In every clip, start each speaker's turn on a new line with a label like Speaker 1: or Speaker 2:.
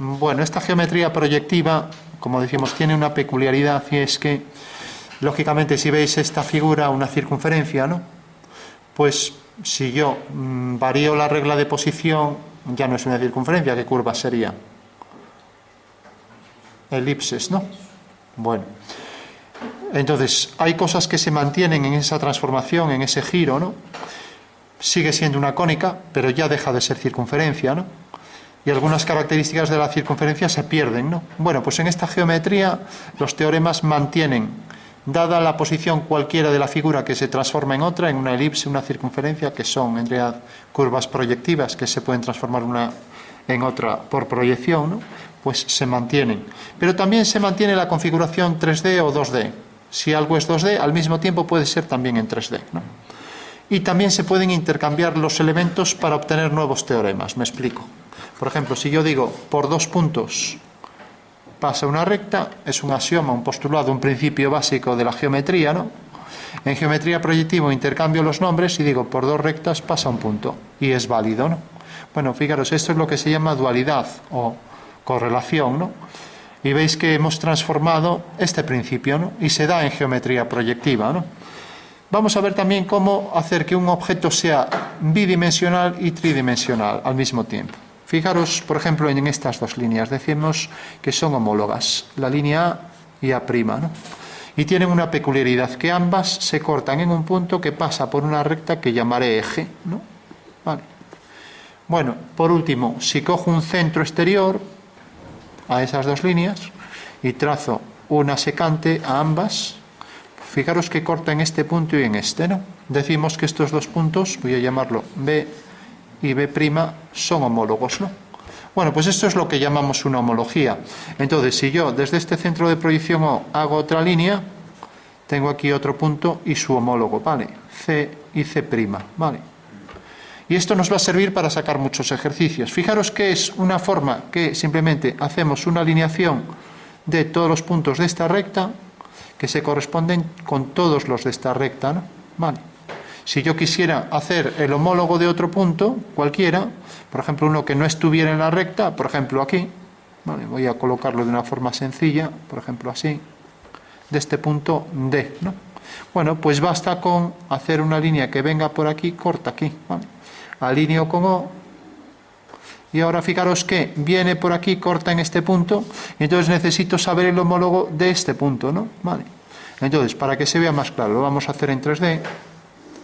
Speaker 1: Bueno, esta geometría proyectiva, como decíamos, tiene una peculiaridad y es que, lógicamente, si veis esta figura, una circunferencia, ¿no? Pues si yo varío la regla de posición, ya no es una circunferencia, ¿qué curva sería? Elipses, ¿no? Bueno, entonces hay cosas que se mantienen en esa transformación, en ese giro, ¿no? Sigue siendo una cónica, pero ya deja de ser circunferencia, ¿no? Y algunas características de la circunferencia se pierden, ¿no? Bueno, pues en esta geometría los teoremas mantienen, dada la posición cualquiera de la figura que se transforma en otra, en una elipse, una circunferencia, que son en realidad curvas proyectivas que se pueden transformar una en otra por proyección, ¿no? Pues se mantienen. Pero también se mantiene la configuración 3D o 2D. Si algo es 2D, al mismo tiempo puede ser también en 3D, ¿no? Y también se pueden intercambiar los elementos para obtener nuevos teoremas. Me explico. Por ejemplo, si yo digo por 2 puntos pasa una recta, es un axioma, un postulado, un principio básico de la geometría, ¿no? En geometría proyectiva intercambio los nombres y digo por 2 rectas pasa un punto. Y es válido, ¿no? Bueno, fijaros, esto es lo que se llama dualidad o correlación, ¿no? Y veis que hemos transformado este principio, ¿no? Y se da en geometría proyectiva, ¿no? Vamos a ver también cómo hacer que un objeto sea bidimensional y tridimensional al mismo tiempo. Fijaros, por ejemplo, en estas dos líneas. Decimos que son homólogas, la línea A y A', ¿no? Y tienen una peculiaridad, que ambas se cortan en un punto que pasa por una recta que llamaré eje, ¿no? Vale. Bueno, por último, si cojo un centro exterior a esas dos líneas y trazo una secante a ambas, fijaros que corta en este punto y en este, ¿no? Decimos que estos dos puntos, voy a llamarlo B y B' son homólogos, ¿no? Bueno, pues esto es lo que llamamos una homología. Entonces, si yo desde este centro de proyección O hago otra línea, tengo aquí otro punto y su homólogo, ¿vale? C y C', ¿vale? Y esto nos va a servir para sacar muchos ejercicios. Fijaros que es una forma que simplemente hacemos una alineación de todos los puntos de esta recta que se corresponden con todos los de esta recta, ¿no? Vale. Si yo quisiera hacer el homólogo de otro punto, cualquiera, por ejemplo, uno que no estuviera en la recta, por ejemplo aquí, ¿vale? Voy a colocarlo de una forma sencilla, por ejemplo así, de este punto D, ¿no? Bueno, pues basta con hacer una línea que venga por aquí, corta aquí, ¿vale? Alineo con O, y ahora fijaros que viene por aquí, corta en este punto, y entonces necesito saber el homólogo de este punto, ¿no? Vale. Entonces, para que se vea más claro, lo vamos a hacer en 3D.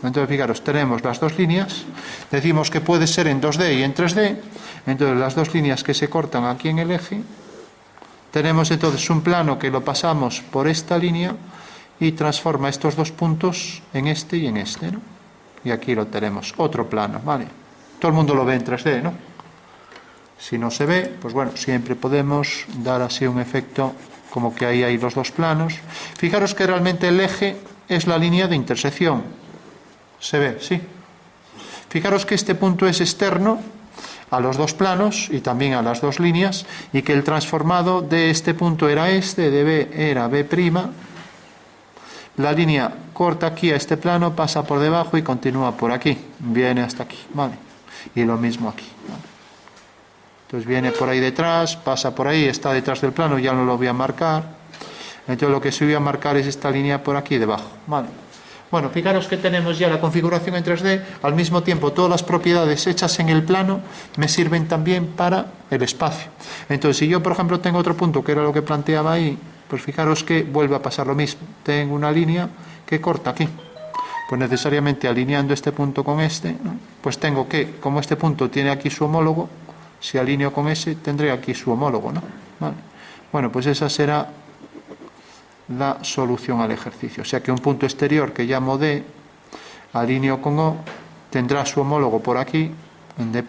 Speaker 1: Entonces, fijaros, tenemos las dos líneas, decimos que puede ser en 2D y en 3D, entonces las dos líneas que se cortan aquí en el eje, tenemos entonces un plano que lo pasamos por esta línea y transforma estos dos puntos en este y en este, ¿no? Y aquí lo tenemos, otro plano, ¿vale? Todo el mundo lo ve en 3D, ¿no? Si no se ve, pues bueno, siempre podemos dar así un efecto como que ahí hay los dos planos. Fijaros que realmente el eje es la línea de intersección. ¿Se ve? Sí. Fijaros que este punto es externo a los dos planos y también a las dos líneas, y que el transformado de este punto era este, de B era B'. La línea corta aquí a este plano, pasa por debajo y continúa por aquí, viene hasta aquí, ¿vale? Y lo mismo aquí, ¿vale? Entonces viene por ahí detrás, pasa por ahí, está detrás del plano, ya no lo voy a marcar. Entonces lo que sí voy a marcar es esta línea por aquí debajo, ¿vale? Bueno, fijaros que tenemos ya la configuración en 3D, al mismo tiempo todas las propiedades hechas en el plano me sirven también para el espacio. Entonces, si yo, por ejemplo, tengo otro punto, que era lo que planteaba ahí, pues fijaros que vuelve a pasar lo mismo. Tengo una línea que corta aquí. Pues necesariamente alineando este punto con este, ¿no? Pues tengo que, como este punto tiene aquí su homólogo, si alineo con ese, tendré aquí su homólogo, ¿no? ¿Vale? Bueno, pues esa será la solución al ejercicio. O sea que un punto exterior que llamo D, alineo con O, tendrá su homólogo por aquí, en D',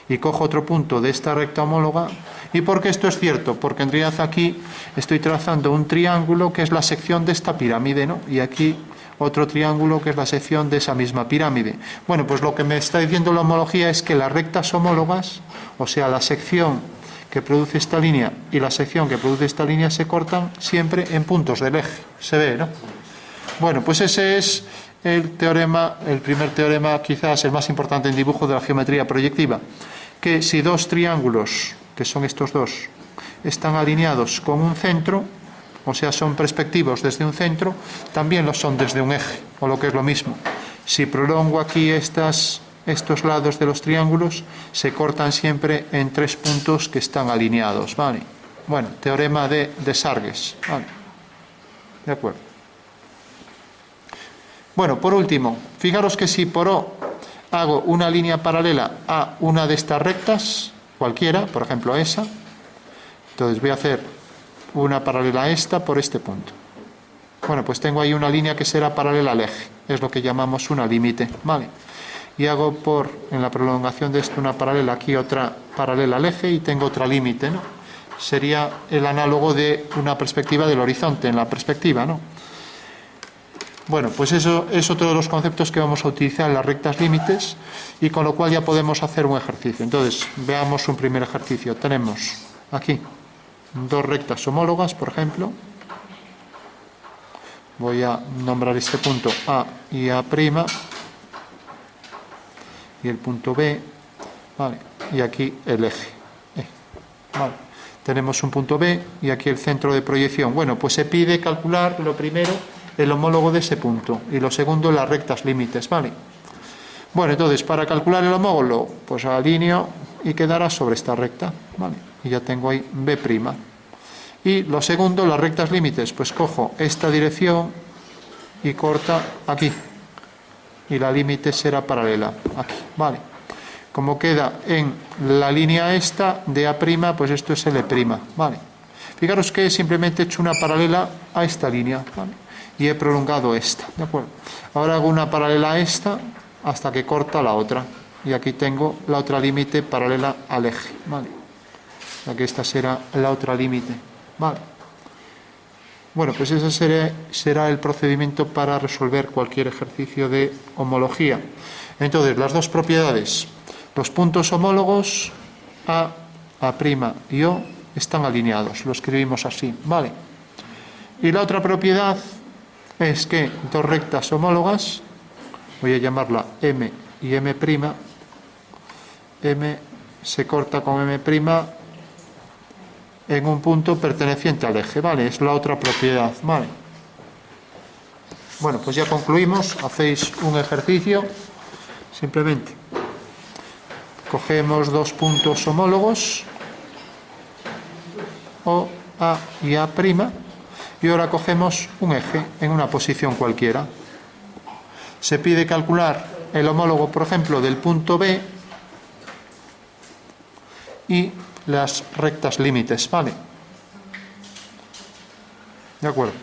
Speaker 1: y cojo otro punto de esta recta homóloga. ¿Y por qué esto es cierto? Porque en realidad aquí estoy trazando un triángulo que es la sección de esta pirámide, ¿no? Y aquí otro triángulo que es la sección de esa misma pirámide. Bueno, pues lo que me está diciendo la homología es que las rectas homólogas, o sea, la sección que produce esta línea y la sección que produce esta línea, se cortan siempre en puntos del eje. Se ve, ¿no? Bueno, pues ese es el teorema, el primer teorema, quizás el más importante en dibujo de la geometría proyectiva, que si dos triángulos que son estos dos, están alineados con un centro, o sea, son perspectivos desde un centro, también lo son desde un eje, o lo que es lo mismo. Si prolongo aquí estos lados de los triángulos, se cortan siempre en 3 puntos que están alineados, ¿vale? Bueno, teorema de Sargues, ¿vale? De acuerdo. Bueno, por último, fijaros que si por O hago una línea paralela a una de estas rectas, cualquiera, por ejemplo esa, entonces voy a hacer una paralela a esta por este punto. Bueno, pues tengo ahí una línea que será paralela al eje, es lo que llamamos una límite, ¿vale? Y hago en la prolongación de esto una paralela, aquí otra paralela al eje y tengo otra límite, ¿no? Sería el análogo de una perspectiva del horizonte en la perspectiva, ¿no? Bueno, pues eso es otro de los conceptos que vamos a utilizar en las rectas límites y con lo cual ya podemos hacer un ejercicio. Entonces, veamos un primer ejercicio. Tenemos aquí 2 rectas homólogas, por ejemplo. Voy a nombrar este punto A y A', y el punto B, ¿vale? Y aquí el eje, ¿vale? Tenemos un punto B y aquí el centro de proyección. Bueno, pues se pide calcular lo primero el homólogo de ese punto y lo segundo las rectas límites, ¿vale? Bueno, entonces para calcular el homólogo, pues alineo y quedará sobre esta recta, ¿vale? Y ya tengo ahí B'. Y lo segundo, las rectas límites, pues cojo esta dirección y corta aquí. Y la límite será paralela aquí, ¿vale? Como queda en la línea esta de A', pues esto es L', ¿vale? Fijaros que simplemente he hecho una paralela a esta línea, ¿vale? Y he prolongado esta, ¿de acuerdo? Ahora hago una paralela a esta hasta que corta la otra. Y aquí tengo la otra límite paralela al eje, ¿vale? Aquí esta será la otra límite, ¿vale? Bueno, pues ese será el procedimiento para resolver cualquier ejercicio de homología. Entonces, las dos propiedades, los puntos homólogos A', A' y O están alineados, lo escribimos así, ¿vale? Y la otra propiedad es que 2 rectas homólogas, voy a llamarla M y M', M se corta con M' en un punto perteneciente al eje, ¿vale? Es la otra propiedad, ¿vale? Bueno, pues ya concluimos, hacéis un ejercicio, simplemente cogemos 2 puntos homólogos, O, A y A', y ahora cogemos un eje en una posición cualquiera. Se pide calcular el homólogo, por ejemplo, del punto B y las rectas límites, ¿vale? De acuerdo.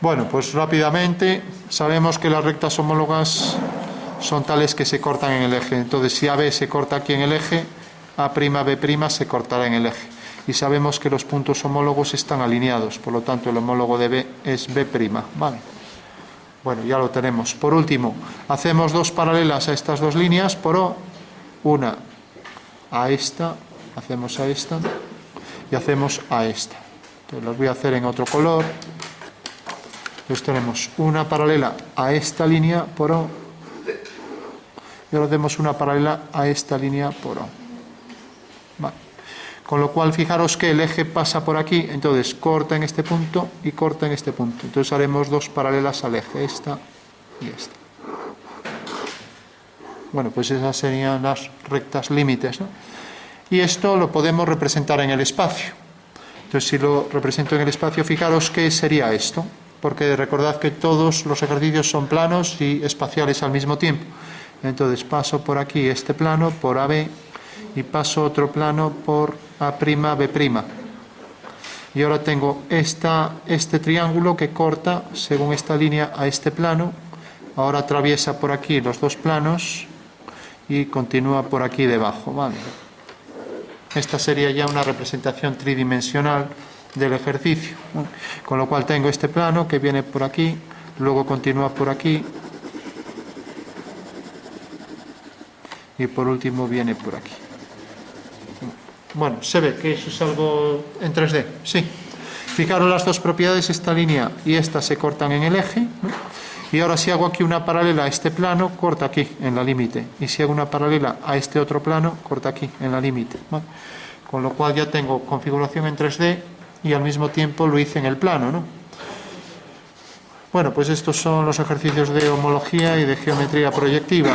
Speaker 1: Bueno, pues rápidamente sabemos que las rectas homólogas son tales que se cortan en el eje. Entonces, si AB se corta aquí en el eje, A'B' se cortará en el eje. Y sabemos que los puntos homólogos están alineados, por lo tanto el homólogo de B es B', ¿vale? Bueno, ya lo tenemos. Por último, hacemos 2 paralelas a estas 2 líneas por O, una a esta, hacemos a esta y hacemos a esta. Entonces las voy a hacer en otro color. Entonces tenemos una paralela a esta línea por O y ahora tenemos una paralela a esta línea por O. Vale. Con lo cual, fijaros que el eje pasa por aquí, entonces corta en este punto y corta en este punto. Entonces haremos 2 paralelas al eje, esta y esta. Bueno, pues esas serían las rectas límites, ¿no? Y esto lo podemos representar en el espacio. Entonces, si lo represento en el espacio, fijaros qué sería esto, porque recordad que todos los ejercicios son planos y espaciales al mismo tiempo. Entonces paso por aquí este plano, por AB, y paso otro plano por A'B'. Y ahora tengo este triángulo que corta según esta línea a este plano. Ahora atraviesa por aquí los 2 planos y continúa por aquí debajo, ¿vale? Esta sería ya una representación tridimensional del ejercicio, ¿no? Con lo cual tengo este plano que viene por aquí, luego continúa por aquí y por último viene por aquí. Bueno, se ve que eso es algo en 3D, sí. Fijaros las 2 propiedades, esta línea y esta se cortan en el eje, ¿no? Y ahora si hago aquí una paralela a este plano, corta aquí en la límite. Y si hago una paralela a este otro plano, corta aquí en la límite. ¿Vale? Con lo cual ya tengo configuración en 3D y al mismo tiempo lo hice en el plano, ¿no? Bueno, pues estos son los ejercicios de homología y de geometría proyectiva.